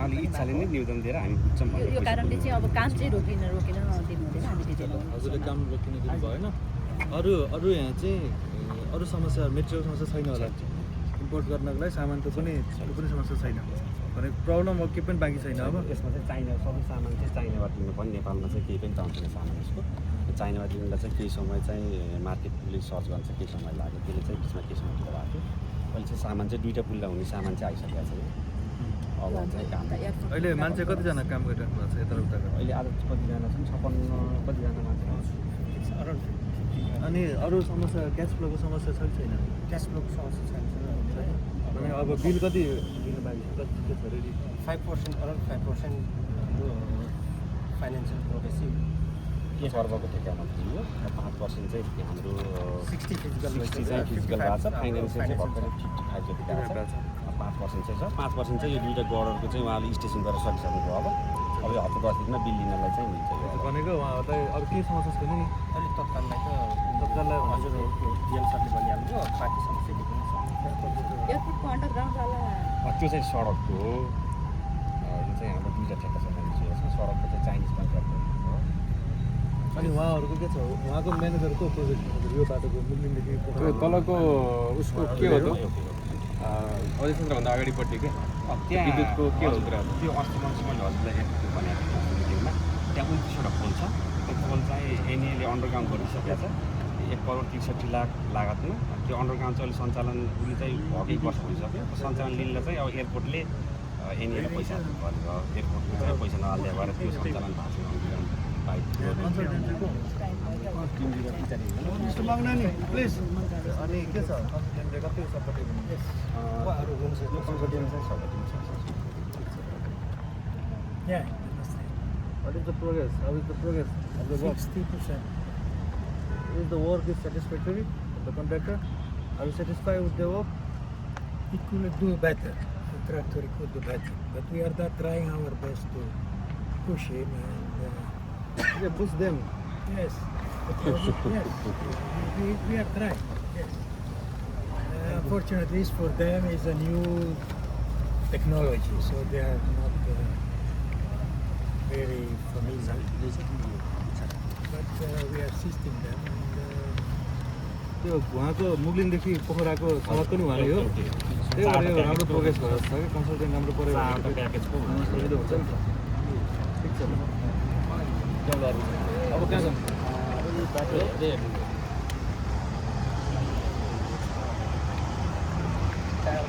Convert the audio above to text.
उहाँले इच्छाले नै निवेदन दिएर हामी बुझ्छौँ यो कारणले चाहिँ अब काम चाहिँ रोकिन दिनु हुँदैन हामी दिँदैनौँ हजुरले काम रोकिन दिनु भएन अरू यहाँ चाहिँ अरू समस्या मेटेरियल समस्या छैन होला इम्पोर्ट गर्नको लागि सामान त पनि समस्या छैन भने प्रब्लम अब केही पनि बाँकी छैन अब यसमा चाहिँ चाइना सबै सामान चाहिँ चाइनाबाट लिनु पनि नेपालमा चाहिँ केही पनि पाउँदैन सामान यसको चाइनाबाट लिनुलाई चाहिँ केही समय चाहिँ मार्केट पुलिस सर्च गर्न चाहिँ केही समय लाग्यो त्यसले चाहिँ बिचमा केही समय ढिलो भएको थियो अहिले चाहिँ सामान चाहिँ दुईवटा पुल्ला हुने सामान चाहिँ आइसकेको छ अब चाहिँ काम अहिले मान्छे कतिजना काम गरिरहनु भएको छ यताउता अहिले आज कतिजना छन् 56 कतिजना मान्छे अनि अरू समस्या क्यास फ्लोको समस्या छ कि छैन क्यास फ्लोको समस्या छैन अनि अब बिल कति दिनु बाँकी छ कति के छ रेडी 5% अराउन्ड 5% हाम्रो फाइनेन्सियल प्रोग्रेसिभ सर्वको ठेकामा थियो 5% चाहिँ हाम्रो 60 फिजिकल चाहिँ फिजिकल भएको छ फाइनेन्सियल चाहिँ भर्खरै 55 जति गएको छ 5% चाहिँ छ 5% चाहिँ यो दुईवटा गडरको चाहिँ उहाँले स्टेसन गरेर सकिसक्नुभयो अब हप्ता 10 दिनमा बिल लिनलाई चाहिँ हुन्छ यो भनेको उहाँहरूलाई अरू के समस्या छैन नि अलिक तत्काललाई हजुर डिएम सरले भनिहाल्नुभयो बाँकी समस्या के पनि एयरपोर्टको अन्डरग्राउन्ड वाला त्यो चाहिँ सडकको हो यो चाहिँ हाम्रो दुईवटा ठेक्का छ सडकको चाहिँ चाइनिज कन्ट्र्याक्टर हो अनि उहाँहरूको के छ उहाँको म्यानेजरको प्रोजेक्ट यो बाटोको मुलिङदेखि तलको उसको के हो त अझैभन्दा अगाडिपट्टि के त्यहाँ विद्युतको के हो कुरा त्यो अस्ति म्युनिसिपल हजुरलाई भनेको थियो मिटिङमा त्यहाँ 29वटा पोल छ त्यो पोल चाहिँ एनएले अन्डरग्राउन्ड गरिसकेको छ 1,63 लाख लागतमा त्यो अन्डरग्राउन्ड चाहिँ अहिले सञ्चालन उसले चाहिँ भएकै वर्ष भइसक्यो सञ्चालन लिनलाई चाहिँ अब एयरपोर्टले एनएले पैसा दिनुपर्ने भयो एयरपोर्टको चाहिँ पैसा नहाल्दै भएर त्यो सञ्चालन भएको छ अन्डरग्राउन्ड पाइप प्लिज अनि के छ कति सपोर्टिभ अरू rooms Yeah, What is the progress? How is the progress of the work? 60%. Is the work is satisfactory? The contractor? Are you satisfied with the work? It could do better. The tractor could do better. But we are trying our best to push him and Yeah, push them. yes. Yes. We are trying. Yes. Unfortunately, for them is a new technology, so they are not very familiar. But we are assisting them. त्यो उहाँको मुगलिङदेखि पोखराको सडक पनि उहाँले हो त्यही भएर यो राम्रो प्रोग्रेस भएर छ कि कन्सल्टेन्ट राम्रो पऱ्यो प्याकेजको सजिलो हुन्छ नि त ठिक छ अब कहाँ जानु